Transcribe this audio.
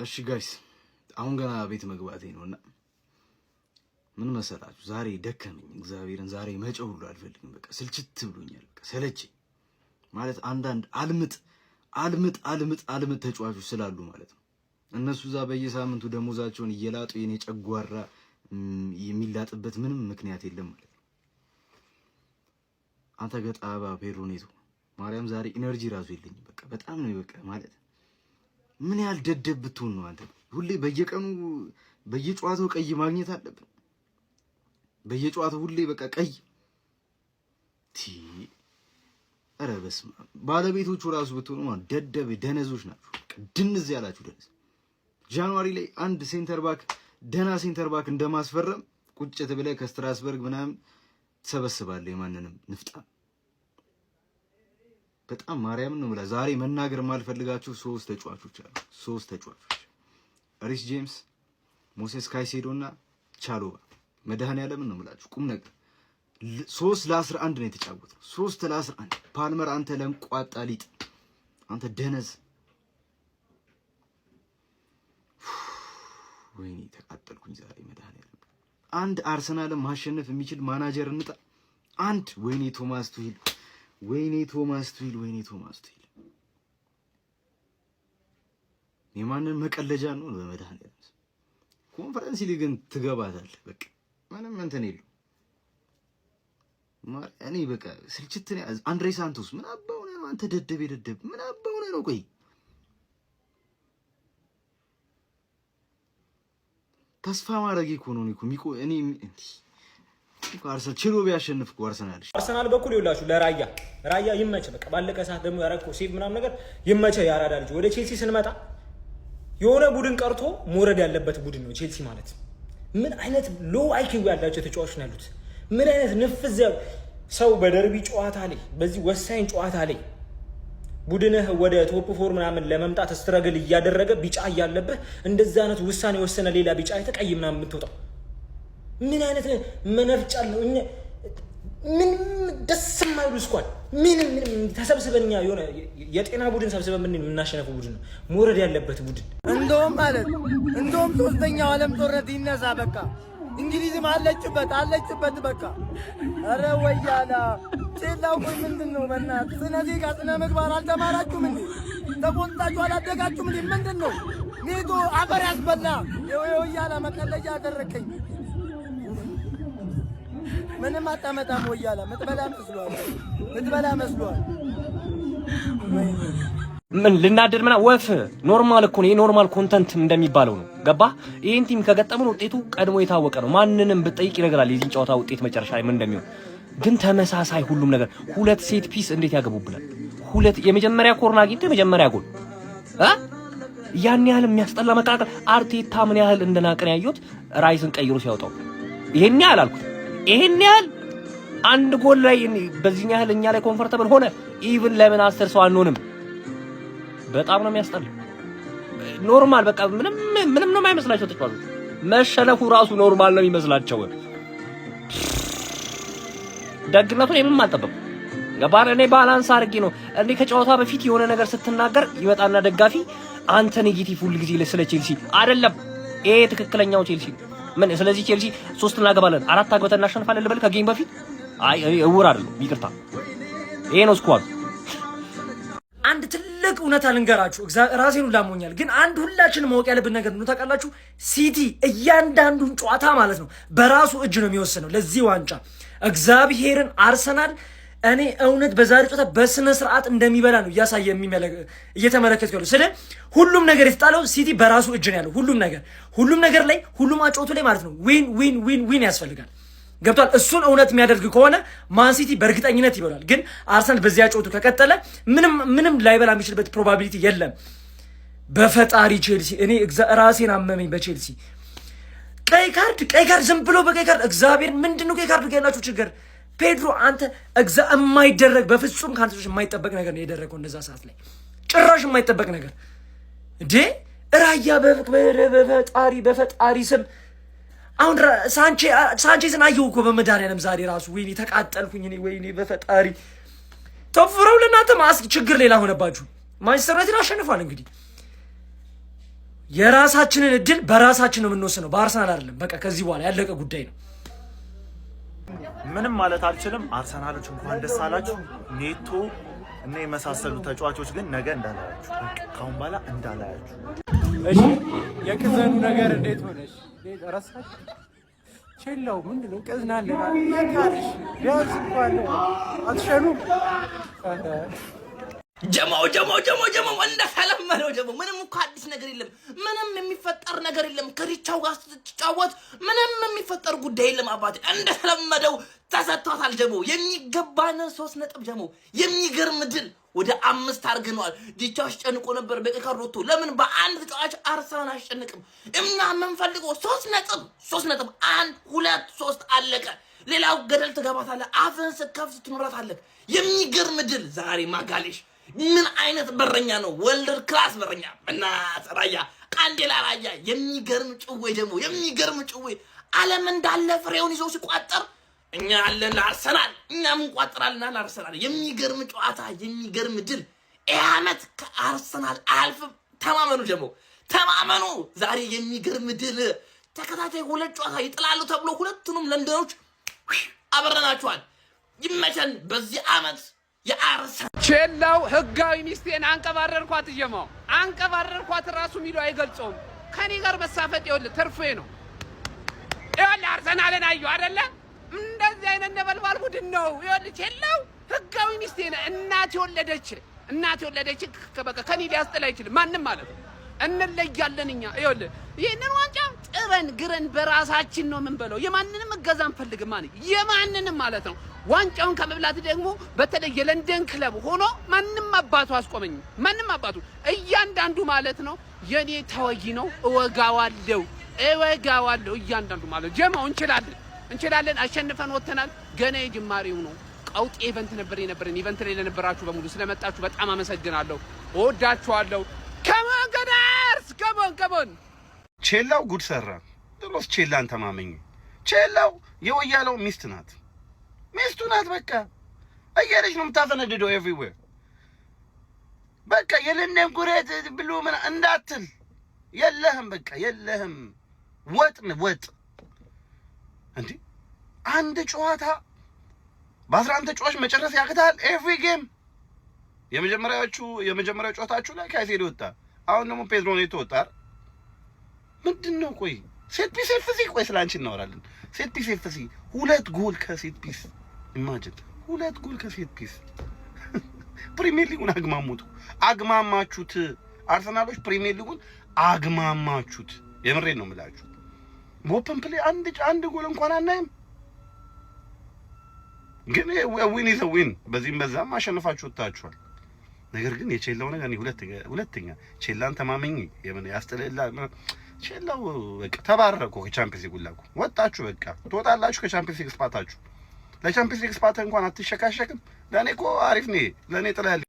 እሺ ጋይስ አሁን ገና ቤት መግባቴ ነውና ምን መሰላችሁ ዛሬ ደከመኝ እግዚአብሔርን ዛሬ መጨው ሁሉ አልፈልግም በቃ ስልችት ብሎኛል በቃ ሰለቸኝ ማለት አንዳንድ አልምጥ ተጫዋቾች ስላሉ ማለት ነው እነሱ ዛ በየሳምንቱ ደሞዛቸውን እየላጡ የኔ ጨጓራ የሚላጥበት ምንም ምክንያት የለም ማለት ነው አንተ ገጣባ ፔሮኔቶ ማርያም ዛሬ ኢነርጂ ራሱ የለኝም በቃ በጣም ነው በቃ ማለት ምን ያህል ደደብ ብትሆን ነው አንተ ሁሌ በየቀኑ በየጨዋታው ቀይ ማግኘት አለብን በየጨዋታው ሁሌ በቃ ቀይ ኧረ በስመ አብ ባለቤቶቹ ራሱ ብትሆኑ ማለት ደደብ ደነዞች ናቸው ድንዝ ያላችሁ ደነዝ ጃንዋሪ ላይ አንድ ሴንተር ባክ ደና ሴንተር ባክ እንደማስፈረም ቁጭት ብለህ ከስትራስበርግ ምናምን ተሰበስባለህ የማንንም ንፍጣ በጣም ማርያም ነው ብላ ዛሬ መናገር ማልፈልጋችሁ ሶስት ተጫዋቾች አሉ ሶስት ተጫዋቾች ሪስ ጄምስ ሞሴስ ካይሴዶና ቻሎባ መድኃኒዓለም ነው ብላችሁ ቁም ነገር 3-11 ነው የተጫወተው 3-11 ፓልመር አንተ ለምቋጣ ሊጥ አንተ ደነዝ ወይኔ ተቃጠልኩኝ ዛሬ መድኃኒዓለም አንድ አርሰናልን ማሸነፍ የሚችል ማናጀር እንጣ አንድ ወይኔ ቶማስ ቱሂል የማንን መቀለጃ ነው በመድኃኒዓለም ኮንፈረንስ ሊግን ትገባታለህ በቃ ምንም እንትን የለው እኔ በቃ ስልችት ነው አንድሬ ሳንቶስ ምን አባው ነው አንተ ደደብ ምን አባው ነው ቆይ ተስፋ ማድረግ እኮ ነው እኔ አርሰናል ችሎ ቢያሸንፍ እኮ አርሰናል በኩል ይውላችሁ ለራያ ይመቸ በቃ ባለቀ ሰዓት ደግሞ ያረከው ሴቭ ምናምን ነገር ይመቸ ያራዳ ልጅ ወደ ቼልሲ ስንመጣ የሆነ ቡድን ቀርቶ መውረድ ያለበት ቡድን ነው ቼልሲ ማለት ምን አይነት ሎ አይኪው ያላቸው ተጫዋቾች ነው ያሉት ምን አይነት ንፍዝ ሰው በደርቢ ጨዋታ ላይ በዚህ ወሳኝ ጨዋታ ላይ ቡድንህ ወደ ቶፕ 4 ምናምን ለመምጣት ስትራግል እያደረገ ቢጫ ያለበት እንደዛ አይነት ውሳኔ ወሰነ ሌላ ቢጫ የተቀይ ምናምን የምትወጣው ምን አይነት መነፍጫል ነው ምን ደስ የማይሉ ስኳድ ምን ተሰብስበኛ የሆነ የጤና ቡድን ሰብስበን ምን እናሸነፈው ቡድን ነው መውረድ ያለበት ቡድን እንደውም ሶስተኛው ዓለም ጦርነት ይነሳ በቃ እንግሊዝም አለችበት በቃ አረ ወያላ ጤላው ቆይ ምንድነው በእናትህ ስለዚህ ጋር ምግባር አልተማራችሁም እንዴ ተቆጣችሁ አላደጋችሁም እንዴ ምንድነው ኔቶ አፈር ያስበላ ወያላ መቀለጃ አደረከኝ ምንም አጣመጣም ወያላ ምትበላ መስሏል ምን ልናደድ ምና ወፍ ኖርማል እኮ ነው ኖርማል ኮንተንት እንደሚባለው ነው ገባ ይሄን ቲም ከገጠመን ውጤቱ ቀድሞ የታወቀ ነው ማንንም ብጠይቅ ይነግራል የዚህን ጨዋታ ውጤት መጨረሻ ምን እንደሚሆን ግን ተመሳሳይ ሁሉም ነገር ሁለት ሴት ፒስ እንዴት ያገቡብናል ሁለት የመጀመሪያ ኮርና አግኝቶ የመጀመሪያ ጎል ያን ያህል የሚያስጠላ መቃቀር አርቴታ ምን ያህል እንደናቀን ያዩት ራይስን ቀይሮ ሲያወጣው ይሄን ያህል አልኩት ይሄን ያህል አንድ ጎል ላይ በዚህ ያህል እኛ ላይ ኮምፎርታብል ሆነ ኢቭን ለምን አስተር ሰው አንሆንም በጣም ነው የሚያስጠላው ኖርማል በቃ ምንም ነው የማይመስላቸው ተጫዋቾች መሸነፉ ራሱ ኖርማል ነው የሚመስላቸው ደግነቱ የምንም አልጠበቁ ገባር እኔ ባላንስ አድርጌ ነው እኔ ከጨዋታ በፊት የሆነ ነገር ስትናገር ይወጣና ደጋፊ አንተ ኔጌቲቭ ሁሉ ጊዜ ስለ ቼልሲ አይደለም ይሄ ትክክለኛው ቼልሲ ምን ስለዚህ ቼልሲ 3 እናገባለን 4 አግበተን እናሸንፋለን ልበል ከጌም በፊት አይ እውር አይደለም ይቅርታ ይሄ ነው ስኳድ አንድ ትልቅ እውነት አልንገራችሁ ራሴን ላሞኛል ግን አንድ ሁላችንም ማወቅ ያለብን ነገር ነው ታውቃላችሁ ሲቲ እያንዳንዱን ጨዋታ ማለት ነው በራሱ እጅ ነው የሚወስነው ለዚህ ዋንጫ እግዚአብሔርን አርሰናል እኔ እውነት በዛሬ ጨዋታ በስነ ስርዓት እንደሚበላ ነው ያሳየ እየተመለከትኩ ያለው ስለ ሁሉም ነገር የተጣለው ሲቲ በራሱ እጅ ነው ያለው ሁሉም ነገር ላይ ሁሉም አጨዋወቱ ላይ ማለት ነው ዊን ያስፈልጋል ገብቷል እሱን እውነት የሚያደርግ ከሆነ ማን ሲቲ በእርግጠኝነት ይበላል ግን አርሰናል በዚያ ጨዋታ ከቀጠለ ምንም ላይበላ የሚችልበት ፕሮባቢሊቲ የለም በፈጣሪ ቼልሲ እኔ ራሴን አመመኝ በቼልሲ ቀይ ካርድ ዝም ብሎ በቀይ ካርድ እግዚአብሔር ምንድነው ቀይ ካርድ ያላችሁ ችግር ፔድሮ አንተ የማይደረግ በፍጹም ካንተሽ የማይጠበቅ ነገር ነው ያደረገው እንደዛ ሰዓት ላይ ጭራሽ የማይጠበቅ ነገር እንዴ ራያ በፈጣሪ ስም አሁን ሳንቼዝን አየሁ እኮ በመድኃኒዓለም ዛሬ ራሱ ወይኔ ተቃጠልኩኝ እኔ ወይኔ በፈጣሪ ተፈረው ለናንተ ማስክ ችግር ሌላ ሆነባችሁ ማንቸስተር ዩናይትድ አሸንፏል እንግዲህ የራሳችንን እድል በራሳችን ነው የምንወስነው፣ በአርሰናል አይደለም። በቃ ከዚህ በኋላ ያለቀ ጉዳይ ነው። ምንም ማለት አልችልም። አርሰናሎች እንኳን ደስ አላችሁ። ኔቶ እና የመሳሰሉ ተጫዋቾች ግን ነገ እንዳላያችሁ፣ ካሁን በኋላ እንዳላያችሁ። እሺ የቅዘኑ ነገር እንዴት ሆነሽ? ረሳሽ? ቼላው ምንድነው? ቅዝናለና ያታልሽ ቢያንስ እንኳን አትሸኑም። ጀማው እንደተለመደው ጀማው ምንም እኮ አዲስ ነገር የለም። ምንም የሚፈጠር ነገር የለም። ከሪቻው ጋር ስትጫወት ምንም የሚፈጠር ጉዳይ የለም። አባቴ እንደተለመደው ተሰጥቷታል። ጀማው የሚገባን 3 ነጥብ ጀማው የሚገርም ድል ወደ 5 አድርገናል። ዲቻው አስጨንቆ ነበር በቀካር ወጥቶ ለምን በአንድ ተጫዋች አርሰናል አስጨንቅም? እኛ የምንፈልገው 3 ነጥብ 1 2 3 አለቀ። ሌላው ገደል ትገባታለህ። አፍን ስከፍት ትኖራታለህ። የሚገርም ድል ዛሬ ማጋሌሽ ምን አይነት በረኛ ነው? ወልደር ክላስ በረኛ እና ራያ ቃንዴላ ራያ የሚገርም ጭዌ ደግሞ የሚገርም ጭዌ ዓለም እንዳለ ፍሬውን ይዞ ሲቋጠር እኛ አለን ለአርሰናል፣ እኛም እንቋጥራለን ለአርሰናል። የሚገርም ጨዋታ የሚገርም ድል። ይህ ዓመት ከአርሰናል አያልፍም። ተማመኑ ደግሞ ተማመኑ። ዛሬ የሚገርም ድል። ተከታታይ 2 ጨዋታ ይጥላሉ ተብሎ ሁለቱንም ለንደኖች አበረናቸዋል። ይመቸን። በዚህ ዓመት የአርሰናል ቼላው ህጋዊ ሚስቴን አንቀባረርኳት። ጀማው አንቀባረርኳት ራሱ የሚለው አይገልጸውም። ከኔ ጋር መሳፈጥ ይኸውልህ ትርፌ ነው። ይኸውልህ አርሰናልን አየሁ አይደለ? እንደዚህ አይነት ነበልባል ቡድን ነው። ይኸውልህ ቼላው ህጋዊ ሚስቴን እናት የወለደች በቃ ከኔ ሊያስጥል አይችልም ማንም ማለት ነው። እንለያለን እኛ። ይኸውልህ ይህንን ዋንጫ ጥረን ግረን በራሳችን ነው የምንበለው። የማንንም እገዛ አንፈልግም ማለት የማንንም ማለት ነው። ዋንጫውን ከመብላት ደግሞ በተለይ የለንደን ክለብ ሆኖ ማንም አባቱ አስቆመኝ። ማንም አባቱ እያንዳንዱ ማለት ነው የኔ ተወይ ነው። እወጋዋለሁ እያንዳንዱ ማለት ጀማው እንችላለን። አሸንፈን ወተናል። ገና የጅማሬው ነው። ቀውጤ ኢቨንት የነበረን ኢቨንት ላይ ለነበራችሁ በሙሉ ስለመጣችሁ በጣም አመሰግናለሁ። እወዳችኋለሁ። ከሞን ቼላው ጉድ ሰራ። ድሮስ ቼላን ተማመኝ። ቼላው የወያለው ሚስቱ ናት። በቃ እየለች ነው የምታፈነድደው ኤቭሪዌር። በቃ የለንደን ጉሬት ብሎ ምን እንዳትል የለህም። በቃ የለህም። ወጥ እንዴ አንድ ጨዋታ በ11 ተጫዋች መጨረስ ያቅታል? ኤቭሪ ጌም የመጀመሪያው ጨዋታችሁ ላይ ካይሴዶ ወጣ። አሁን ደግሞ ፔድሮ ኔቶ ወጣ። ምንድነው? ቆይ ሴት ፒስ ኤፍሲ። ቆይ ስላንቺ እናወራለን። ሴት ፒስ ኤፍሲ 2 ጎል ከሴት ፒስ ኢማጂን 2 ጎል ከሴት ፒስ። ፕሪሚየር ሊጉን አግማማችሁት። አርሰናሎች ፕሪሚየር ሊጉን አግማማችሁት። የምሬን ነው የምላችሁ። ኦፕን ፕሌይ አንድ ጎል እንኳን አናይም። ግን ዊን ኢዝ ዊን። በዚህም በዛም አሸንፋችሁ ወጣችኋል። ነገር ግን የቼላው ነገር እኔ ሁለተኛ ቼላን ተማመኝ የምን ያስጠለላ ቼላው በቃ ተባረረኩ። ከቻምፒየንስ ሊግ ሁላኩ ወጣችሁ። በቃ ትወጣላችሁ ከቻምፒየንስ ሊግ ስፓታችሁ። ለቻምፒየንስ ሊግ ስፓታ እንኳን አትሸካሸክም። ለኔ እኮ አሪፍ ነኝ። ለኔ ጥላል